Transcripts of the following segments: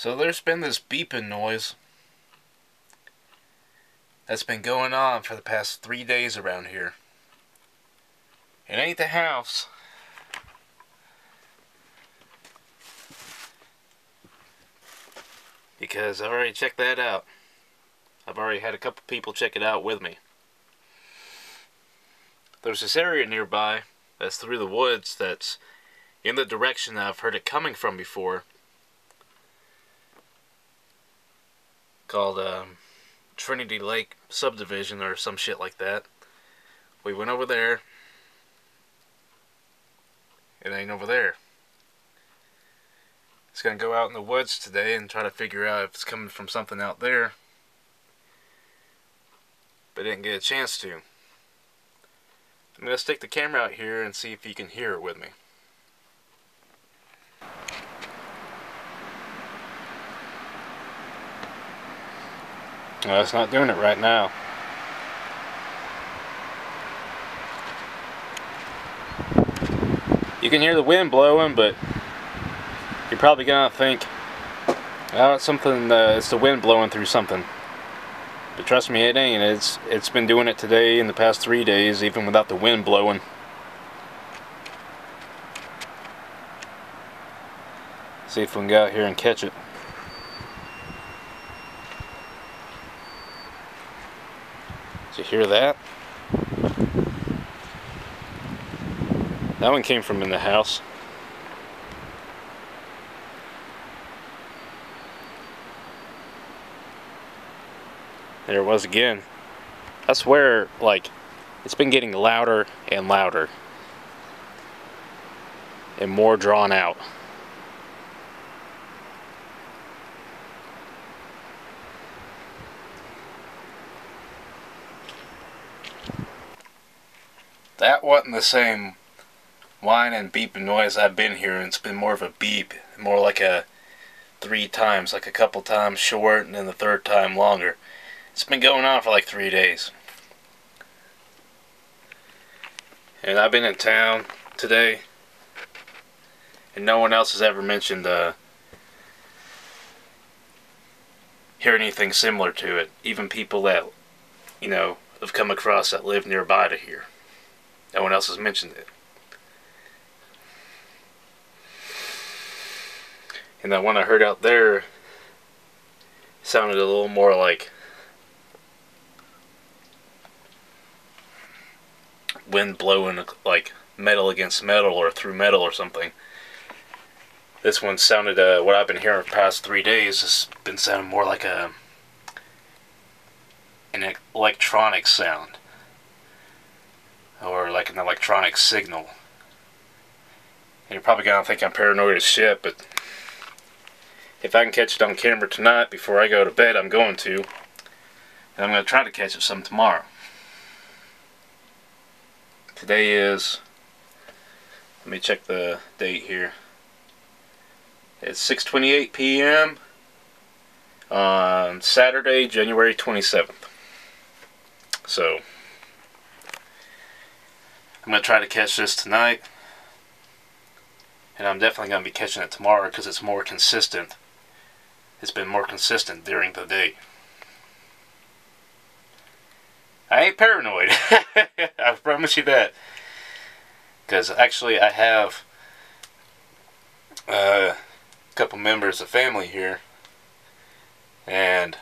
So there's been this beeping noise that's been going on for the past 3 days around here. It ain't the house. Because I've already checked that out. I've already had a couple people check it out with me. There's this area nearby that's through the woods that's in the direction that I've heard it coming from before. Called Trinity Lake Subdivision or some shit like that. We went over there. It ain't over there. It's gonna go out in the woods today and try to figure out if it's coming from something out there. But didn't get a chance to. I'm gonna stick the camera out here and see if you can hear it with me. No, it's not doing it right now. You can hear the wind blowing, but you're probably gonna think, oh, it's something. It's the wind blowing through something. But trust me, it ain't. It's been doing it today in the past 3 days, even without the wind blowing. See if we can get out here and catch it. Did you hear that? That one came from in the house. There it was again. I swear, like, it's been getting louder and louder. And more drawn out. That wasn't the same whine and beeping noise I've been hearing. It's been more of a beep, more like a 3 times, like a couple times short and then the third time longer. It's been going on for like 3 days. And I've been in town today and no one else has ever mentioned hear anything similar to it. Even people that, you know, have come across that live nearby to here. No one else has mentioned it. And that one I heard out there sounded a little more like wind blowing, like metal against metal or through metal or something. This one sounded, what I've been hearing for the past 3 days has been sounding more like an electronic sound. Or like an electronic signal. And you're probably gonna think I'm paranoid as shit, but if I can catch it on camera tonight before I go to bed, I'm going to. And I'm gonna try to catch it some tomorrow. Today is, let me check the date here. It's 6:28 p.m. on Saturday, January 27th. So I'm going to try to catch this tonight, and I'm definitely going to be catching it tomorrow because it's more consistent. It's been more consistent during the day. I ain't paranoid. I promise you that. Because actually I have a couple members of family here, and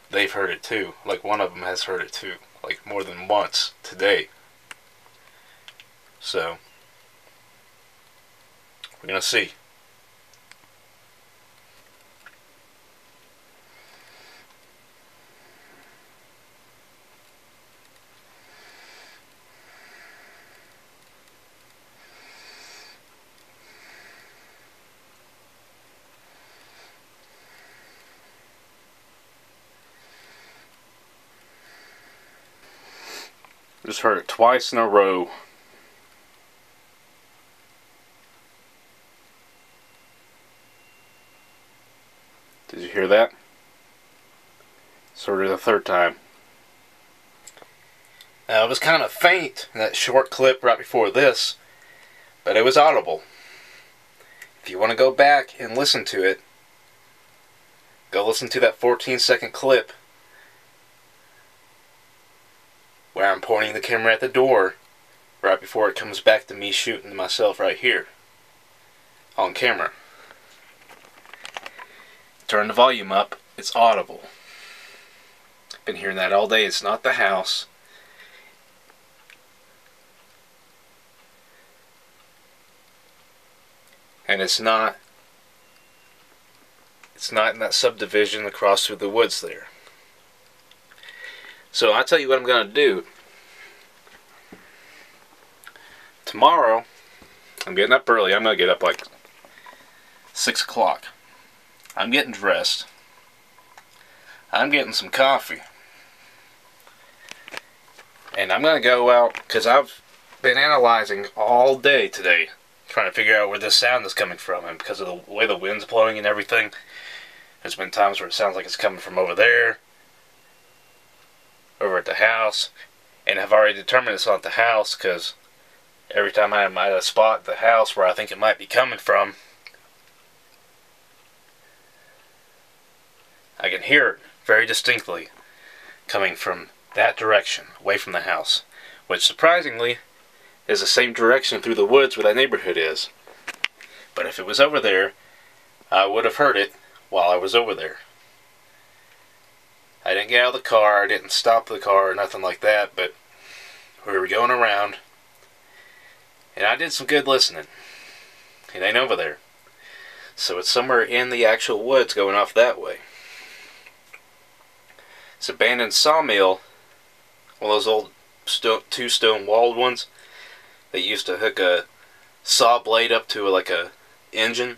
they've heard it too. Like one of them has heard it too, like more than once today. So, we're going to see. Just heard it twice in a row. Did you hear that? Sort of the third time. Now, it was kind of faint in that short clip right before this, but it was audible. If you want to go back and listen to it, Go listen to that 14-second clip where I'm pointing the camera at the door right before it comes back to me shooting myself right here on camera. Turn the volume up. It's audible. Been hearing that all day. It's not the house. And it's not in that subdivision across through the woods there. So I'll tell you what I'm going to do. Tomorrow, I'm getting up early. I'm going to get up like 6 o'clock. I'm getting dressed. I'm getting some coffee. And I'm going to go out, because I've been analyzing all day today, trying to figure out where this sound is coming from. And because of the way the wind's blowing and everything, there's been times where it sounds like it's coming from over there, over at the house. And I've already determined it's not the house, because every time I'm at a spot at the house where I think it might be coming from, I can hear it very distinctly coming from that direction, away from the house, which surprisingly is the same direction through the woods where that neighborhood is. But if it was over there, I would have heard it while I was over there. I didn't get out of the car, I didn't stop the car or nothing like that, but we were going around, and I did some good listening. It ain't over there. So it's somewhere in the actual woods going off that way. It's an abandoned sawmill, one of those old two-stone walled ones that used to hook a saw blade up to like a engine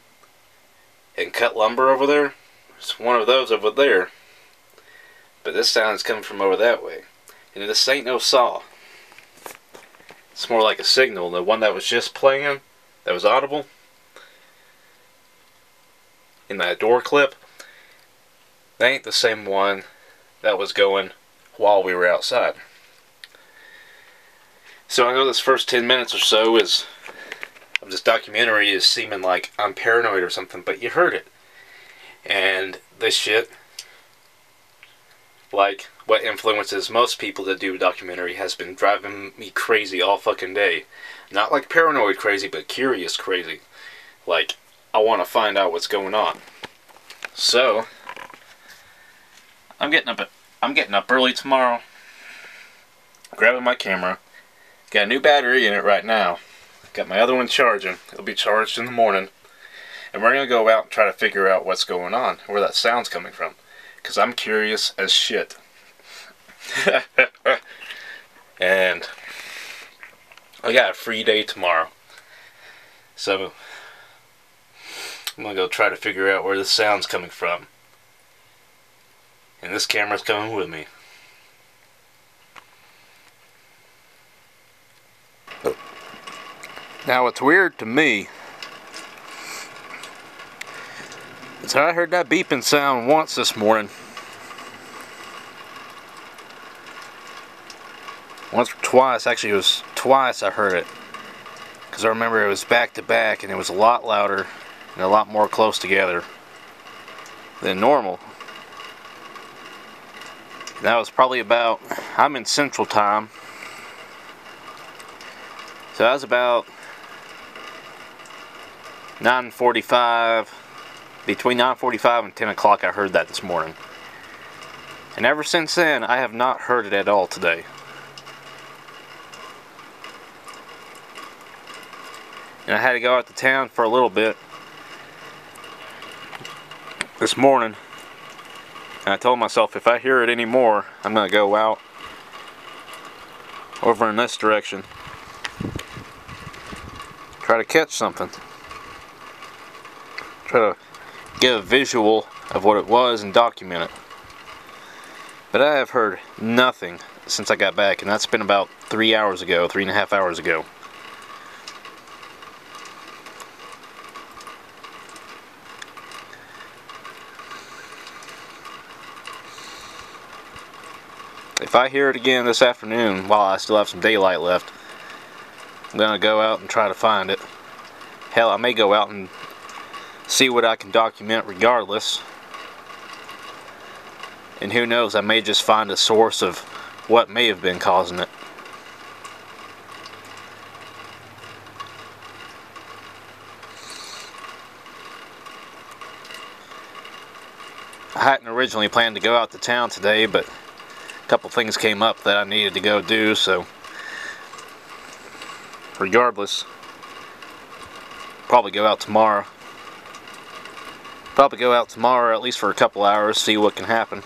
and cut lumber over there. It's one of those over there. But this sound is coming from over that way. And this ain't no saw. It's more like a signal. The one that was just playing, that was audible in that door clip, that ain't the same one that was going while we were outside. So I know this first 10 minutes or so of this documentary is seeming like I'm paranoid or something, but you heard it. And this shit, like what influences most people that do a documentary, has been driving me crazy all fucking day. Not like paranoid crazy, but curious crazy. Like, I want to find out what's going on. So I'm getting up early tomorrow, grabbing my camera. Got a new battery in it right now. Got my other one charging. It'll be charged in the morning. And we're going to go out and try to figure out what's going on, where that sound's coming from. Because I'm curious as shit. And I got a free day tomorrow. So I'm going to go try to figure out where the sound's coming from. And this camera's coming with me. Now what's weird to me is I heard that beeping sound once this morning. Once or twice, actually it was twice I heard it. Because I remember it was back to back and it was a lot louder and a lot more close together than normal. And that was probably about, I'm in Central Time. So that was about 9:45, between 9:45 and 10 o'clock I heard that this morning. And ever since then, I have not heard it at all today. And I had to go out to town for a little bit this morning. And I told myself if I hear it anymore, I'm going to go out over in this direction. Try to catch something. Try to get a visual of what it was and document it. But I have heard nothing since I got back, and that's been about 3 hours ago, 3.5 hours ago. If I hear it again this afternoon while I still have some daylight left, I'm gonna go out and try to find it. Hell, I may go out and see what I can document regardless. And who knows, I may just find a source of what may have been causing it. I hadn't originally planned to go out to town today, but a couple things came up that I needed to go do, so regardless, probably go out tomorrow. Probably go out tomorrow, at least for a couple hours, see what can happen.